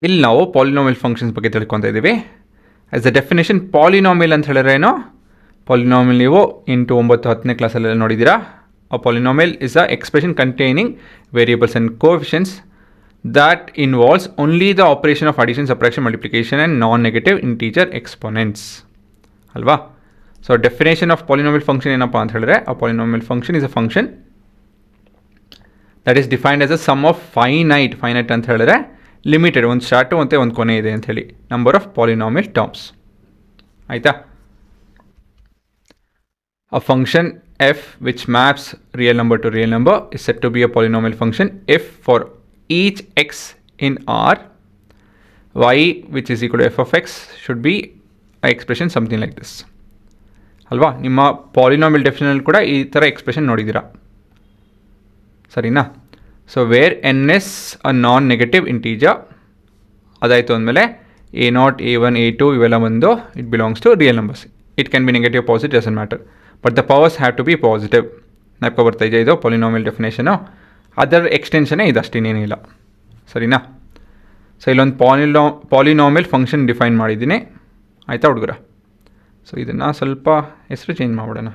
ಇಲ್ಲಿ ನಾವು polynomial functions ಬಗ್ಗೆ ತಿಳ್ಕೊತಾ ಇದ್ದೀವಿ. ಆ್ಯಸ್ ಅ ಡೆಫಿನೇಷನ್ ಪಾಲಿನಾಮಿಯಲ್ ಅಂತ ಹೇಳಿದ್ರೆ ಏನು, ಪಾಲಿನಾಮಿಯಲ್ ನೀವು 8, 9, 10ನೇ ಕ್ಲಾಸಲ್ಲೆಲ್ಲ ನೋಡಿದ್ದೀರಾ. A polynomial is a expression containing variables and coefficients that involves only the operation of addition, subtraction, multiplication and non-negative integer exponents. ಅಲ್ವಾ? So definition of polynomial function ಏನಪ್ಪ ಅಂತ ಹೇಳಿದ್ರೆ, a polynomial function is a function that is defined as a sum of finite ಅಂತ ಹೇಳಿದ್ರೆ limited, ಒಂದು start ಮತ್ತು ಒಂದು ಕೊನೆ ಇದೆ ಅಂತ ಹೇಳಿ, ನಂಬರ್ ಆಫ್ ಪಾಲಿನಾಮಿಯಲ್ ಟರ್ಮ್ಸ್. ಆಯಿತಾ? A function f which maps real number to real number is set to be a polynomial function if for each x in R, y which is equal to f of x should be a expression something like this. ಅಲ್ವಾ? ನಿಮ್ಮ polynomial ಡೆಫಿನೇಷನಲ್ಲಿ ಕೂಡ ಈ ಥರ expression ನೋಡಿದ್ದೀರಾ, ಸರಿನಾ? So where n is a non negative integer, ಅದಾಯಿತು ಅಂದಮೇಲೆ A0, A1, A2 ಇವೆಲ್ಲ ಬಂದು it belongs to real numbers. It can be negative, positive, doesn't matter, but the powers have to be positive. ನೆನಪು ಬರ್ತಾ ಇದೆ ಇದು ಪಾಲಿನಾಮಿಯಲ್ ಡೆಫಿನೇಷನು. ಅದರ ಎಕ್ಸ್ಟೆನ್ಷನೇ ಇದು, ಅಷ್ಟೇನೇನಿಲ್ಲ, ಸರಿನಾ? ಸೊ ಇಲ್ಲೊಂದು ಪಾಲಿನಾಮಿಯಲ್ ಫಂಕ್ಷನ್ ಡಿಫೈನ್ ಮಾಡಿದ್ದೀನಿ, ಆಯಿತಾ ಹುಡುಗರ? ಸೊ ಇದನ್ನು ಸ್ವಲ್ಪ ಹೆಸರು ಚೇಂಜ್ ಮಾಡಿಬಿಡೋಣ.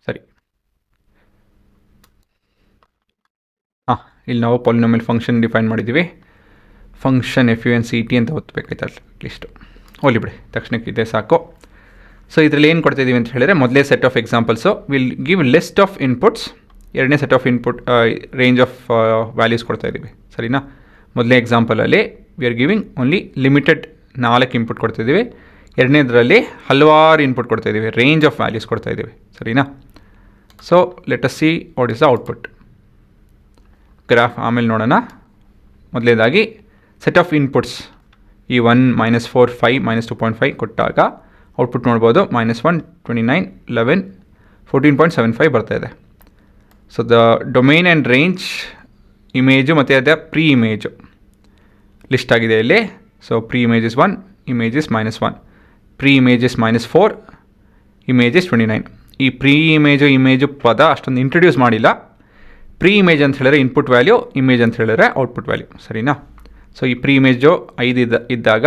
ಸರಿ. ಇಲ್ಲಿ ನಾವು ಪಾಲಿನಾಮಿಯಲ್ ಫಂಕ್ಷನ್ ಡಿಫೈನ್ ಮಾಡಿದ್ದೀವಿ. ಫಂಕ್ಷನ್ FUNCT ಅಂತ ಓದ್ಬೇಕಾಯ್ತು ಅಟ್ಲೀಸ್ಟು, ಹೋಲಿ ಬಿಡಿ, ತಕ್ಷಣಕ್ಕೆ ಇದೆ ಸಾಕು. ಸೊ ಇದರಲ್ಲಿ ಏನು ಕೊಡ್ತಾಯಿದ್ದೀವಿ ಅಂತ ಹೇಳಿದ್ರೆ, ಮೊದಲೇ set of examples will give list of inputs, ಎರಡನೇ set of input range of values ಕೊಡ್ತಾಯಿದ್ದೀವಿ, ಸರಿನಾ? ಮೊದಲನೇ ಎಕ್ಸಾಂಪಲಲ್ಲಿ we are giving only limited 4 input ಕೊಡ್ತಾಯಿದ್ದೀವಿ. ಎರಡನೇದರಲ್ಲಿ ಹಲವಾರು ಇನ್ಪುಟ್ ಕೊಡ್ತಾಯಿದ್ದೀವಿ, ರೇಂಜ್ ಆಫ್ ವ್ಯಾಲ್ಯೂಸ್ ಕೊಡ್ತಾಯಿದ್ದೀವಿ, ಸರಿನಾ? So let us see what is the output graph ಆಮೇಲೆ ನೋಡೋಣ. ಮೊದಲನೇದಾಗಿ ಸೆಟ್ ಆಫ್ ಇನ್ಪುಟ್ಸ್ ಈ 1, -4, 5, -2.5 ಕೊಟ್ಟಾಗ ಔಟ್ಪುಟ್ ನೋಡ್ಬೋದು, -1, 29, 11, 14.75 ಬರ್ತಾಯಿದೆ. So the domain and range image ಮತ್ತು ಅದೇ ಪ್ರೀ ಇಮೇಜು ಲಿಸ್ಟ್ ಆಗಿದೆ ಇಲ್ಲಿ. So pre image is 1, image is -1, pre image is -4, image is 29. ಈ ಪ್ರೀ ಇಮೇಜು ಪದ ಅಷ್ಟೊಂದು ಇಂಟ್ರೊಡ್ಯೂಸ್ ಮಾಡಿಲ್ಲ. ಪ್ರೀ ಇಮೇಜ್ ಅಂತ ಹೇಳಿದ್ರೆ ಇನ್ಪುಟ್ ವ್ಯಾಲ್ಯೂ, ಇಮೇಜ್ ಅಂತ ಹೇಳಿದ್ರೆ ಔಟ್ಪುಟ್ ವ್ಯಾಲ್ಯೂ, ಸರಿನಾ? ಸೊ ಈ ಪ್ರೀ ಇಮೇಜು 5 ಇದ್ದಾಗ,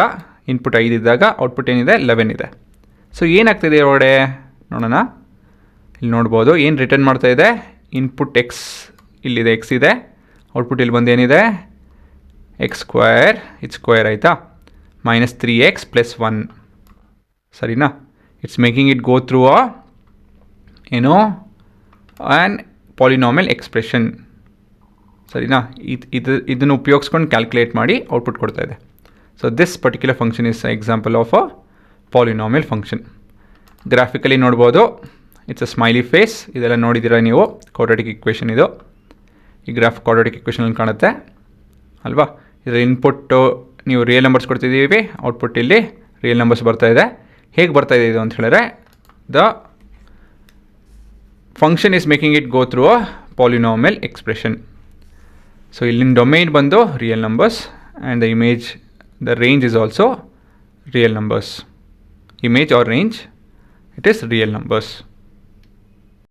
ಇನ್ಪುಟ್ 5 ಇದ್ದಾಗ ಔಟ್ಪುಟ್ ಏನಿದೆ 11 ಇದೆ. ಸೊ ಏನಾಗ್ತಿದೆ ಒಳಗಡೆ ನೋಡೋಣ. ಇಲ್ಲಿ ನೋಡ್ಬೋದು ಏನು ರಿಟರ್ನ್ ಮಾಡ್ತಾಯಿದೆ, ಇನ್ಪುಟ್ ಎಕ್ಸ್ ಇಲ್ಲಿದೆ, ಎಕ್ಸ್ ಇದೆ, ಔಟ್ಪುಟ್ ಇಲ್ಲಿ ಬಂದು ಏನಿದೆ x², ಇದು ಸ್ಕ್ವೇರ್ ಆಯಿತಾ, -3x + 1, ಸರಿನಾ? It's making it go through ಏನೋ ಆ್ಯನ್ ಪಾಲಿನಾಮಿಯಲ್ ಎಕ್ಸ್ಪ್ರೆಷನ್, ಸರಿನಾ? ಇದನ್ನು ಉಪಯೋಗಿಸ್ಕೊಂಡು ಕ್ಯಾಲ್ಕುಲೇಟ್ ಮಾಡಿ ಔಟ್ಪುಟ್ ಕೊಡ್ತಾ ಇದೆ. So this particular function is example of a polynomial function. Graphically ನೋಡ್ಬೋದು, ಇಟ್ಸ್ ಅ ಸ್ಮೈಲಿ ಫೇಸ್, ಇದೆಲ್ಲ ನೋಡಿದ್ದೀರಾ ನೀವು, ಕ್ವಾಡ್ರಾಟಿಕ್ ಇಕ್ವೇಷನ್ ಇದು. ಈ ಗ್ರಾಫ್ ಕ್ವಾಡ್ರಾಟಿಕ್ ಇಕ್ವೇಷನಲ್ಲಿ ಕಾಣುತ್ತೆ ಅಲ್ವಾ? ಇದರ ಇನ್ಪುಟ್ಟು ನೀವು ರಿಯಲ್ ನಂಬರ್ಸ್ ಕೊಡ್ತಿದ್ದೀವಿ, ಔಟ್ಪುಟ್ ಇಲ್ಲಿ ರಿಯಲ್ ನಂಬರ್ಸ್ ಬರ್ತಾಯಿದೆ. ಹೇಗೆ ಬರ್ತಾಯಿದೆ ಇದು ಅಂತ ಹೇಳಿದ್ರೆ, the function is making it go through a polynomial expression. So in domain ಬಂದು real numbers and the image, the range is also real numbers. Image or range, it is real numbers.